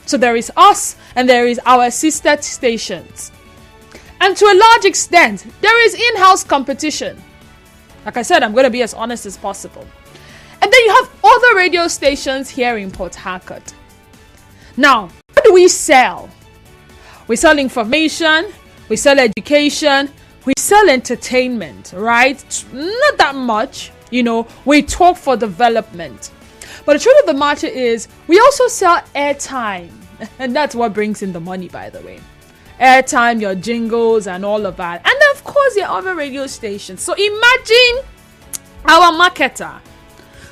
So there is us and there is our sister stations. And to a large extent, there is in-house competition. Like I said, I'm going to be as honest as possible. And then you have other radio stations here in Port Harcourt. Now, what do we sell? We sell information, we sell education, we sell entertainment, right? Not that much, we talk for development. But the truth of the matter is, we also sell airtime. And that's what brings in the money, by the way. Airtime, your jingles and all of that. And then, of course, your other radio stations. So imagine our marketer.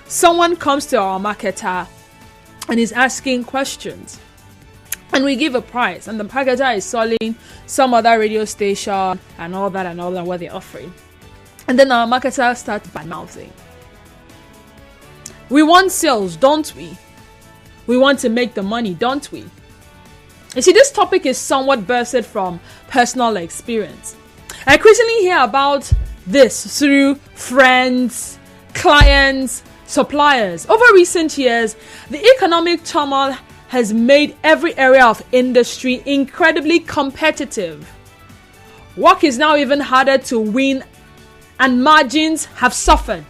Someone comes to our marketer and is asking questions. And we give a price. And the marketer is selling some other radio station and all that what they're offering. And then our marketer starts badmouthing. We want sales, don't we? We want to make the money, don't we? You see, this topic is somewhat birthed from personal experience. I increasingly hear about this through friends, clients, suppliers. Over recent years, the economic turmoil has made every area of industry incredibly competitive. Work is now even harder to win and margins have suffered.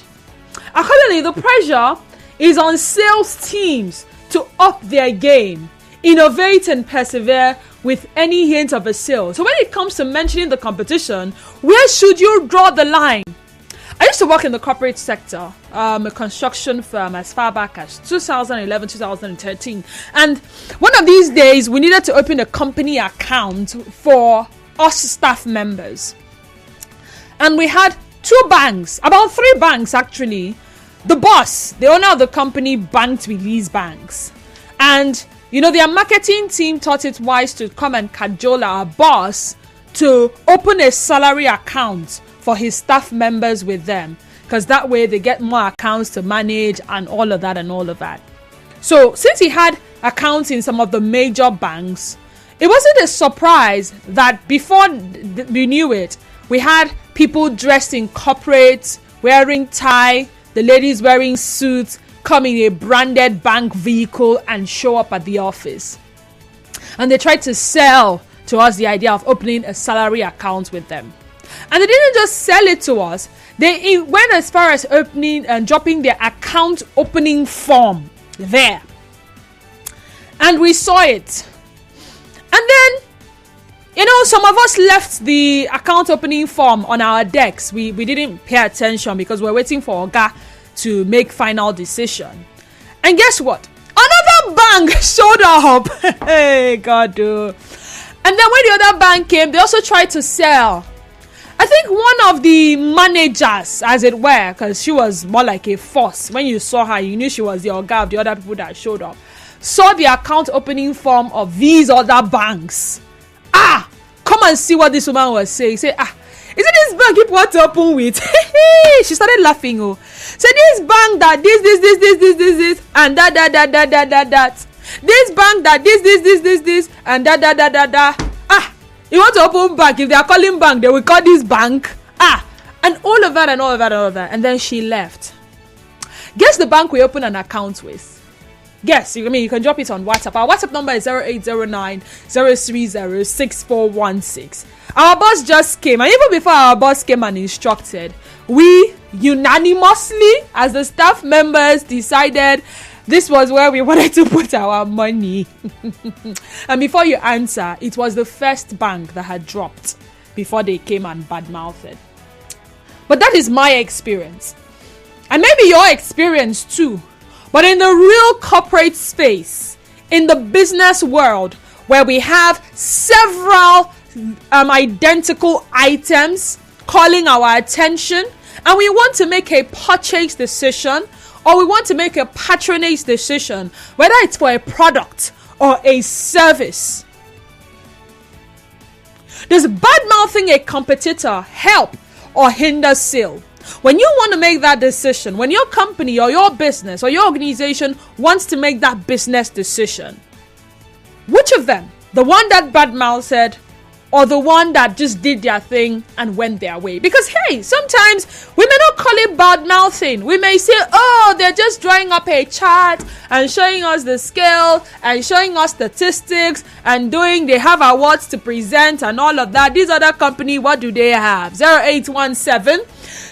Accordingly, the pressure is on sales teams to up their game, innovate and persevere with any hint of a sale. So when it comes to mentioning the competition, where should you draw the line? I used to work in the corporate sector, a construction firm as far back as 2011, 2013. And one of these days, we needed to open a company account for us staff members. And we had two banks, about three banks actually. The boss, the owner of the company, banked with these banks. And, their marketing team thought it wise to come and cajole our boss to open a salary account for his staff members with them, because that way they get more accounts to manage and all of that. So since he had accounts in some of the major banks, it wasn't a surprise that before we knew it, we had people dressed in corporate, wearing tie, the ladies wearing suits, come in a branded bank vehicle and show up at the office. And they tried to sell to us the idea of opening a salary account with them. And they didn't just sell it to us. They went as far as opening and dropping their account opening form there. And we saw it. And then, some of us left the account opening form on our decks. We didn't pay attention because we're waiting for Oga to make final decision. And guess what? Another bank showed up. Hey, God, dude. And then when the other bank came, they also tried to sell. I think one of the managers, as it were, because she was more like a force. When you saw her, you knew she was the Oga of the other people that showed up. Saw the account opening form of these other banks. Come and see what this woman was saying. Say, is it this bank you want to open with? She started laughing. Say, this bank that this, and that. This bank that this, and that. You want to open bank? If they are calling bank, they will call this bank. And all of that. And then she left. Guess the bank we open an account with. Guess. You can drop it on WhatsApp. Our WhatsApp number is 0809 030 6416. Our boss just came. And even before our boss came and instructed, we unanimously, as the staff members, decided this was where we wanted to put our money. And before you answer, it was the first bank that had dropped before they came and badmouthed. But that is my experience. And maybe your experience too. But in the real corporate space, in the business world, where we have several identical items calling our attention, and we want to make a purchase decision, or we want to make a patronage decision, whether it's for a product or a service. Does badmouthing a competitor help or hinder sale? When you want to make that decision, when your company or your business or your organization wants to make that business decision, which of them, the one that badmouthed or the one that just did their thing and went their way? Because hey, sometimes we may not call it bad mouthing. We may say, oh, they're just drawing up a chart and showing us the scale and showing us statistics and they have awards to present and all of that. These other company, what do they have? 0817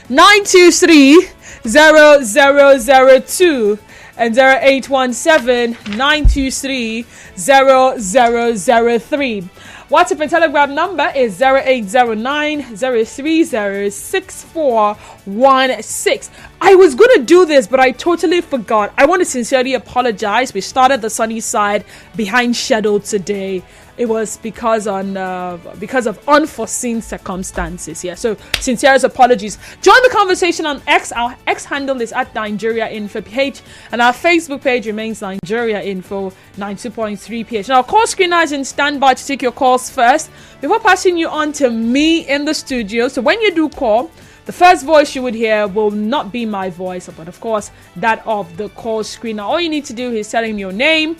923 0002 and 0817-923-0003. WhatsApp and Telegram number is 0809-030-6416. I was going to do this, but I totally forgot. I want to sincerely apologize. We started the sunny side behind schedule today. It was because of unforeseen circumstances. Yeah, so sincerest apologies. Join the conversation on X. Our X handle is at Nigeria Info PH, and our Facebook page remains Nigeria Info 92.3 PH. Now, call screener is in standby to take your calls first before passing you on to me in the studio. So when you do call, the first voice you would hear will not be my voice, but of course that of the call screener. All you need to do is tell him your name,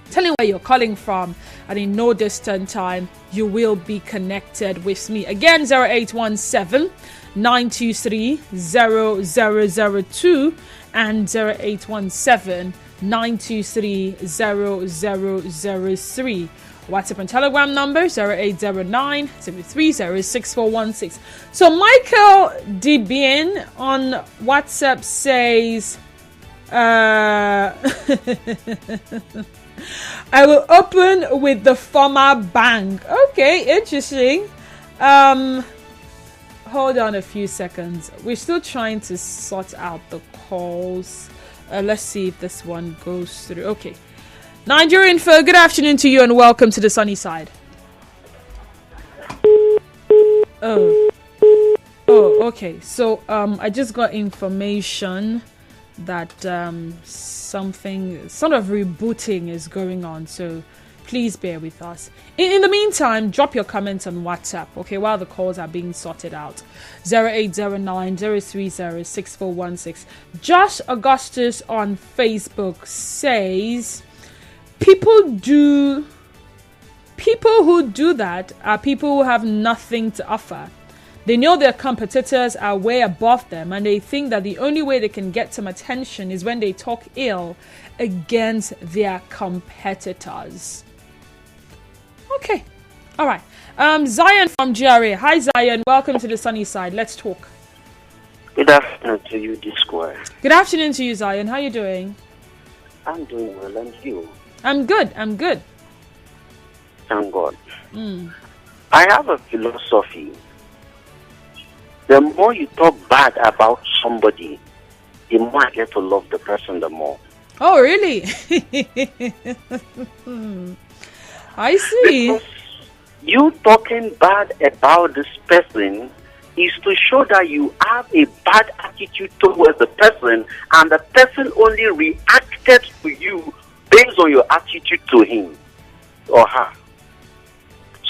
tell him where you're calling from, and in no distant time, you will be connected with me. Again, 0817-923-0002 and 0817-923-0003. WhatsApp and Telegram number 0809-730-6416. So Michael Debien on WhatsApp says, I will open with the former bank. Okay, interesting. Hold on a few seconds. We're still trying to sort out the calls. Let's see if this one goes through. Okay. Nigeria Info, good afternoon to you and welcome to the sunny side. Oh, okay. So I just got information that something sort of rebooting is going on, so please bear with us. In the meantime, drop your comments on WhatsApp, okay, while the calls are being sorted out. 0809-030-6416. Josh Augustus on Facebook says, people who do that are people who have nothing to offer. They know their competitors are way above them, and they think that the only way they can get some attention is when they talk ill against their competitors. Okay. All right. Zion from GRA. Hi, Zion. Welcome to the sunny side. Let's talk. Good afternoon to you, D-Square. Good afternoon to you, Zion. How are you doing? I'm doing well, and you? I'm good. Thank God. I have a philosophy. The more you talk bad about somebody, the more I get to love the person the more. Oh, really? I see. Because you talking bad about this person is to show that you have a bad attitude towards the person, and the person only reacted to you based on your attitude to him or her.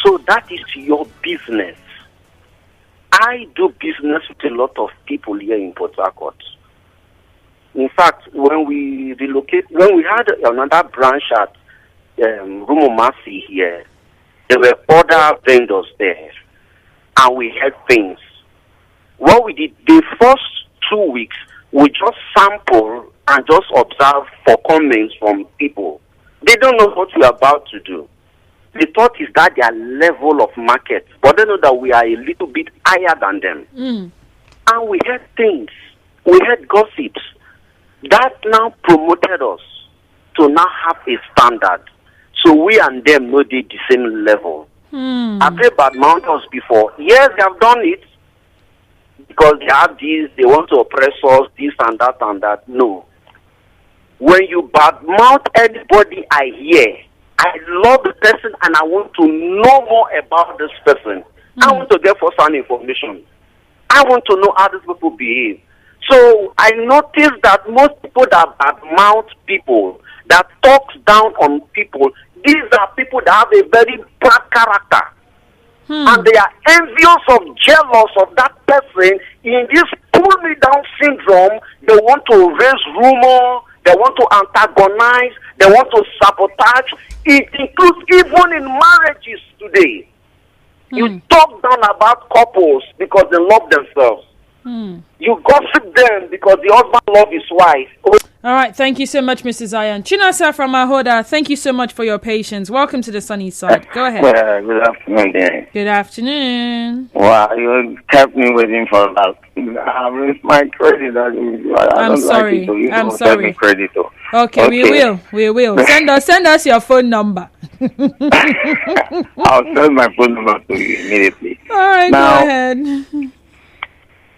So that is your business. I do business with a lot of people here in Port Harcourt. In fact, when we had another branch at Rumomasi here, there were other vendors there, and we had things. What we did, the first 2 weeks, we just sample and just observe for comments from people. They don't know what we're about to do. The thought is that their level of market, but they know that we are a little bit higher than them. And we heard things, we heard gossips. That now promoted us to now have a standard. So we and them know they the same level. I played Badmouthing before. Yes, they have done it because they have this, they want to oppress us, this and that and that. No. When you badmouth anybody I hear, I love the person and I want to know more about this person. I want to get first-hand information. I want to know how these people behave. So I noticed that most people that badmouth people, that talks down on people, these are people that have a very bad character. And they are envious of, jealous of that person. In this pull-me-down syndrome, they want to raise rumor, they want to antagonize, they want to sabotage. It includes even in marriages today. You talk down about couples because they love themselves. You gossip them because the husband loves his wife. All right, thank you so much, Mrs. Zion. Chinasa from Ahoda, thank you so much for your patience. Welcome to the sunny side. Go ahead. Good afternoon, dear. Good afternoon. Wow, you kept me waiting for that. I raised my credit. I'm sorry. Like it, I'm sorry. Me credit, okay, we will. Send us your phone number. I'll send my phone number to you immediately. All right, now, go ahead.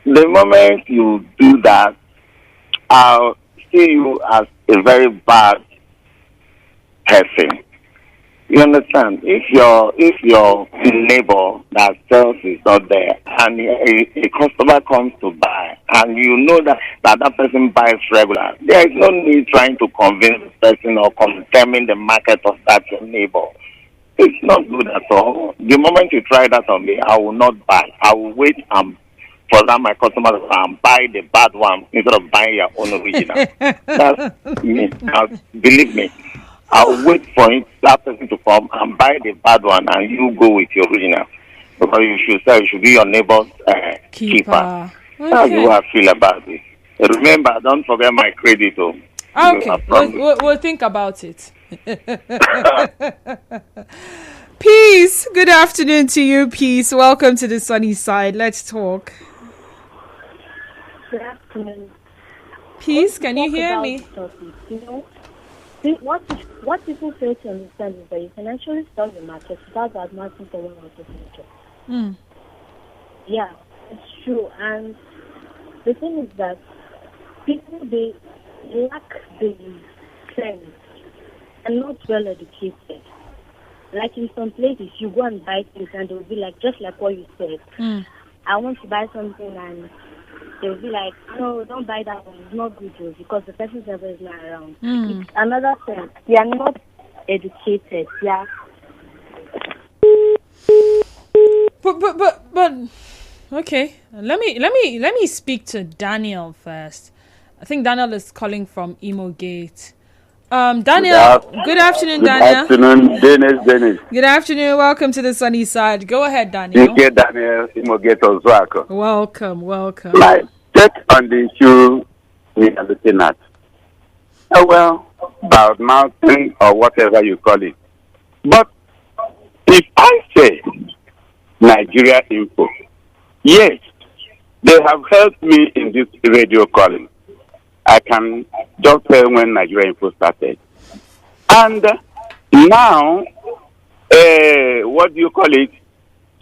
The moment you do that, I'll see you as a very bad person. You understand? If your neighbor that sells is not there and a customer comes to buy and you know that person buys regular, there is no need trying to convince the person or condemning the market of that your neighbor. It's not good at all. The moment you try that on me, I will not buy. I will wait for that my customers to buy the bad one instead of buying your own original. That's me. Now, believe me. I'll wait for that person to come and buy the bad one and you go with your original. Because you should be your neighbor's keeper. Okay. That's how I feel about it. Remember, don't forget my credit. Okay, we'll think about it. Peace. Good afternoon to you, Peace. Welcome to the sunny side. Let's talk. Good afternoon. Peace, can you hear me? What people fail to understand is that you can actually start the market without badmouthing someone else's nature. Yeah, it's true. And the thing is that people, they lack the sense and not well educated. Like in some places, you go and buy things and they'll be like, just like what you said, I want to buy something and they'll be like, no, don't buy that one. It's not good because the person's never is not around. It's another thing. They are not educated. Yeah. But okay. Let me speak to Daniel first. I think Daniel is calling from Imo Gate. Daniel, good afternoon, Daniel. Good afternoon, Dennis. Good afternoon. Welcome to the sunny side. Go ahead, Daniel. Okay, Daniel, Imo Gate Ozwako. Welcome. Like, take on the issue we are looking at. Well, badmouthing or whatever you call it. But if I say Nigeria Info, yes, they have helped me in this radio calling. I can just tell when Nigeria Info started. And now, what do you call it?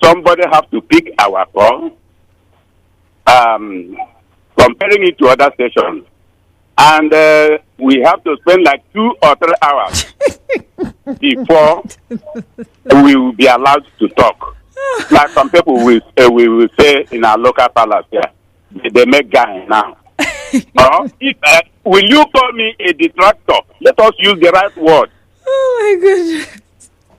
Somebody have to pick our call, comparing it to other stations. And we have to spend like 2 or 3 hours before we will be allowed to talk. Like some people will say in our local palace here, they make guy now. Will you call me a detractor? Let us use the right word. Oh my goodness.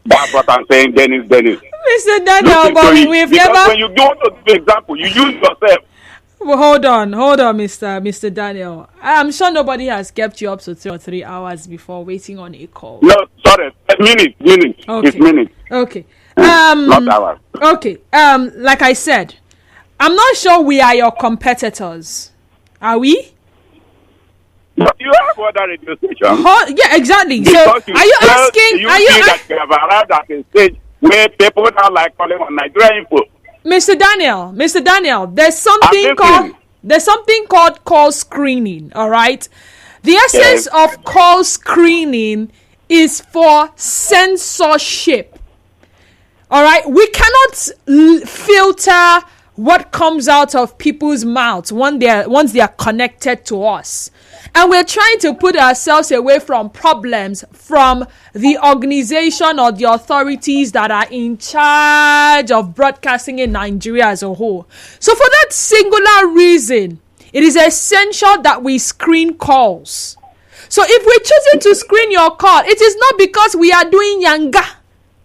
That's what I'm saying, Dennis. Mr. Daniel, but we've never... When you go to the example, you use yourself. Well, hold on, Mr. Daniel. I'm sure nobody has kept you up to 2 or 3 hours before waiting on a call. No, sorry, minutes. Okay. It's minutes. Okay. Not hours. Okay. Like I said, I'm not sure we are your competitors. Are we? But you have other radio stations. Yeah, exactly. Because so, are you asking? You that you have arrived at a stage where people are like calling on Nigeria Info. Mr. Daniel, there's something called call screening. All right. The essence of call screening is for censorship. All right. We cannot filter what comes out of people's mouths once they are connected to us. And we're trying to put ourselves away from problems from the organization or the authorities that are in charge of broadcasting in Nigeria as a whole. So for that singular reason, it is essential that we screen calls. So if we're choosing to screen your call, it is not because we are doing yanga,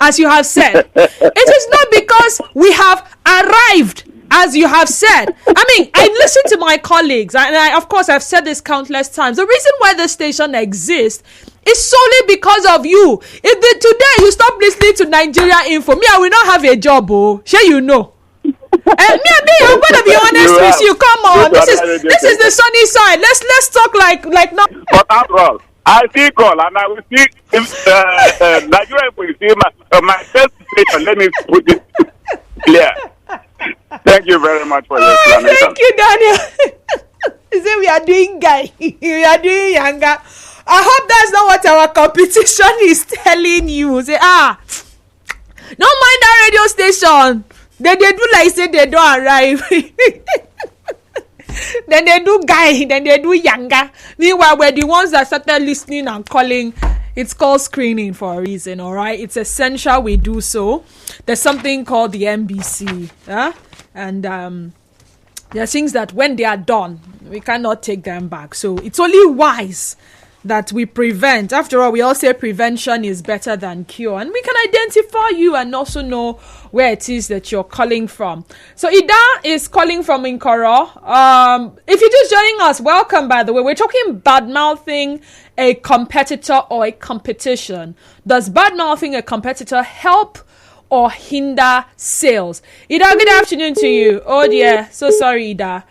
as you have said. It is not because we have arrived, as you have said. I mean, I listen to my colleagues, and of course, I've said this countless times. The reason why the station exists It's solely because of you. If today you stop listening to Nigeria Info, me, I will not have a job. Oh, sure, you know. And me, I'm gonna be honest with you. Come on, this is the sunny side. Let's talk like no. But after all, I see call and I will see if Nigeria will see my first station. Let me put it clear. Thank you very much for your explanation. Thank you, Daniel. You say we are doing guy, we are doing younger. I hope that's not what our competition is telling you. Say, don't mind that radio station. They do like say they don't arrive. Then they do guy, then they do younger. Meanwhile, we're the ones that started listening and calling. It's called screening for a reason, all right? It's essential we do so. There's something called the MBC, and there are things that when they are done, we cannot take them back. So it's only wise that we prevent. After all, we all say prevention is better than cure, and we can identify you and also know where it is that you're calling from. So Ida is calling from Nkoro. If you're just joining us, welcome. By the way, we're talking badmouthing a competitor or a competition. Does badmouthing a competitor help or hinder sales? Ida, good afternoon to you. Oh dear, so sorry, Ida.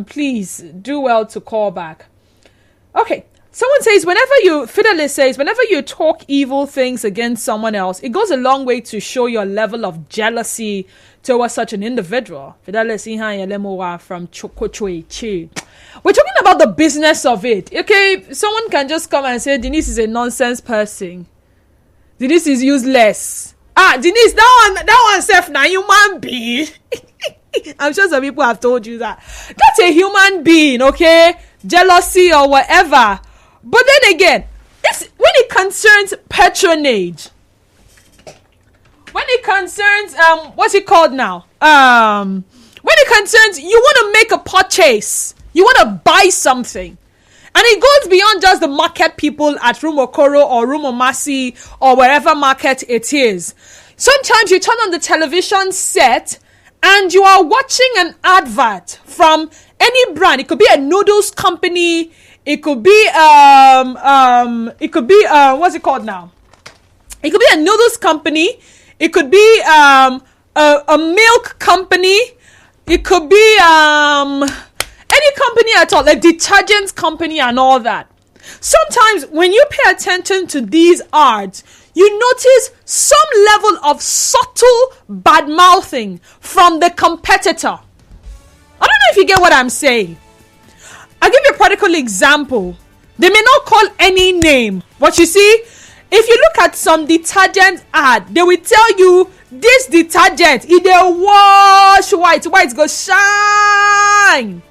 Please do well to call back. Okay. Someone says, Fidelis says, whenever you talk evil things against someone else, it goes a long way to show your level of jealousy towards such an individual. Fidelis from Chokochwe. We're talking about the business of it. Okay, someone can just come and say, Denise is a nonsense person. Denise is useless. Denise, that one self na human being. I'm sure some people have told you that. That's a human being, okay? Jealousy or whatever. But then again, when it concerns patronage, when it concerns what's it called now? When it concerns you want to make a purchase, you want to buy something, and it goes beyond just the market people at Rumokoro or Rumomasi or wherever market it is. Sometimes you turn on the television set and you are watching an advert from any brand. It could be a noodles company. It could be what's it called now? It could be a noodles company. It could be a milk company. It could be any company at all, a detergent company and all that. Sometimes when you pay attention to these ads, you notice some level of subtle bad mouthing from the competitor. I don't know if you get what I'm saying. I'll give you a practical example. They may not call any name, but you see, if you look at some detergent ad, they will tell you this detergent, if they wash white go shine.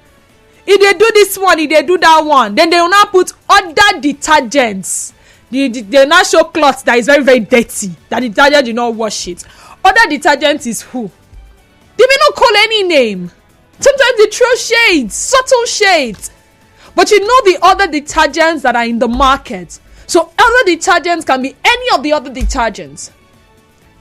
If they do this one, if they do that one, then they will now put other detergents. They now show cloths that is very, very dirty, that the detergent did not wash it. Other detergent is who? They may not call any name. Sometimes they throw shades, subtle shades. But you know the other detergents that are in the market. So other detergents can be any of the other detergents.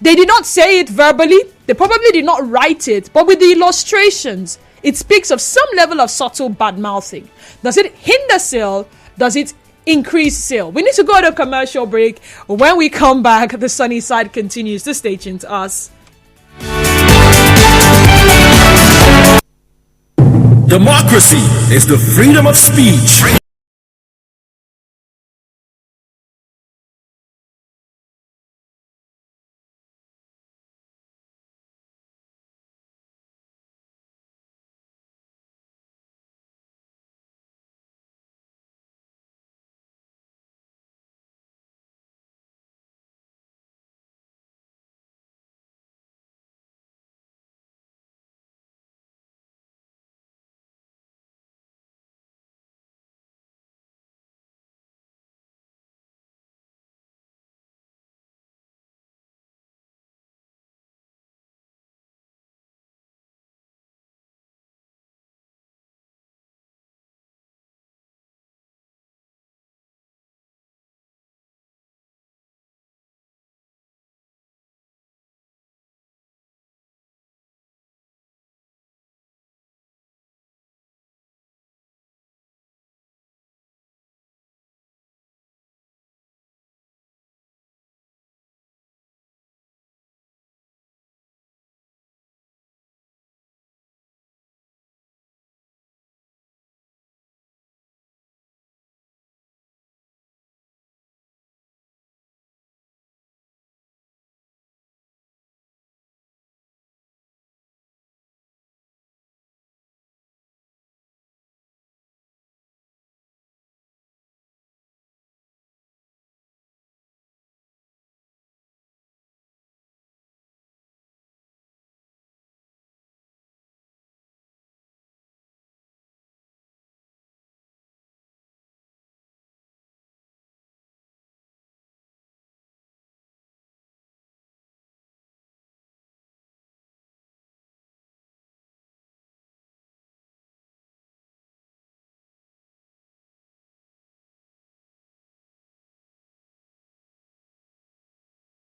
They did not say it verbally. They probably did not write it. But with the illustrations, it speaks of some level of subtle bad mouthing. Does it hinder sale? Does it increase sale? We need to go to a commercial break. When we come back, the sunny side continues to stay tuned to us. Democracy is the freedom of speech.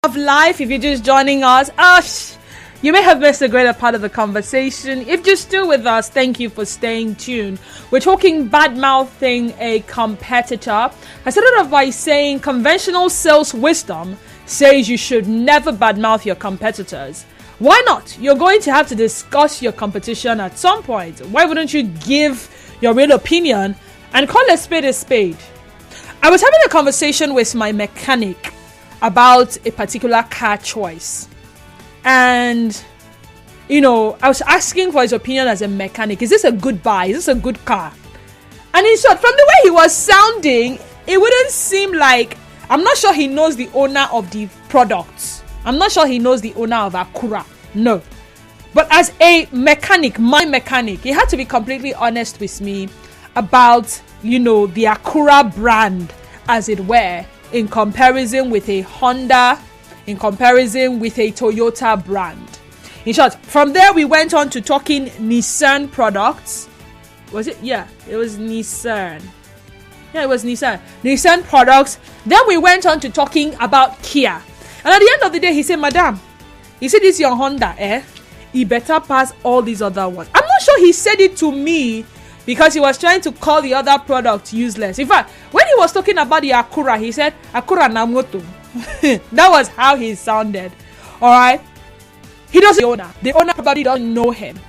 of life. If you're just joining us, you may have missed a greater part of the conversation. If you're still with us, thank you for staying tuned. We're talking badmouthing a competitor. I started off by saying conventional sales wisdom says you should never badmouth your competitors. Why not? You're going to have to discuss your competition at some point. Why wouldn't you give your real opinion and call a spade a spade? I was having a conversation with my mechanic about a particular car choice. And, I was asking for his opinion as a mechanic. Is this a good buy? Is this a good car? And in short, from the way he was sounding, it wouldn't seem like... I'm not sure he knows the owner of the products. I'm not sure he knows the owner of Acura. No. But as a mechanic, my mechanic, he had to be completely honest with me about, the Acura brand, as it were, in comparison with a Honda, in comparison with a Toyota brand. In short, from there we went on to talking Nissan products. Was it? Yeah, it was Nissan. Yeah, it was Nissan. Nissan products. Then we went on to talking about Kia. And at the end of the day, he said, Madam, he said, this your Honda, He better pass all these other ones. I'm not sure he said it to me because he was trying to call the other product useless. In fact, when he was talking about the Acura, he said, Acura Namoto. That was how he sounded. Alright? He doesn't know the owner. The owner probably doesn't know him.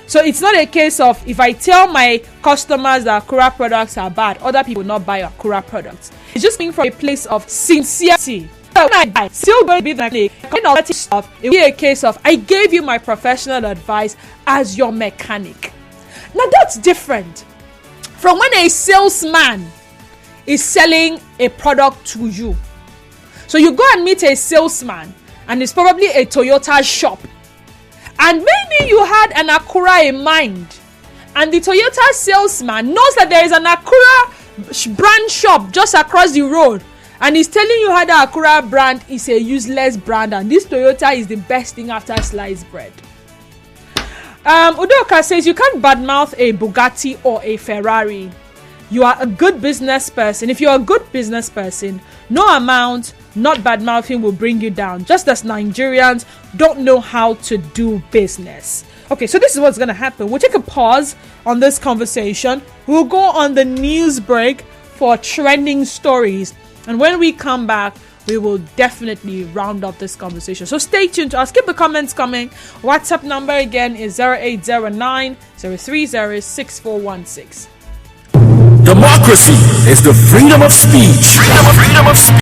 So it's not a case of if I tell my customers that Acura products are bad, other people will not buy Acura products. It's just coming from a place of sincerity. When I still going to be the kind of stuff, it will be a case of I gave you my professional advice as your mechanic. Now that's different from when a salesman is selling a product to you. So you go and meet a salesman and it's probably a Toyota shop. And maybe you had an Acura in mind. And the Toyota salesman knows that there is an Acura brand shop just across the road. And he's telling you how the Acura brand is a useless brand. And this Toyota is the best thing after sliced bread. Udoka says you can't badmouth a Bugatti or a Ferrari. You are a good business person. If you're a good business person, no amount, not badmouthing will bring you down. Just as Nigerians don't know how to do business. Okay, so this is what's going to happen. We'll take a pause on this conversation. We'll go on the news break for trending stories. And when we come back, we will definitely round up this conversation. So stay tuned to us. Keep the comments coming. WhatsApp number again is 0809 030 6416. Democracy is the freedom of speech. Freedom of speech.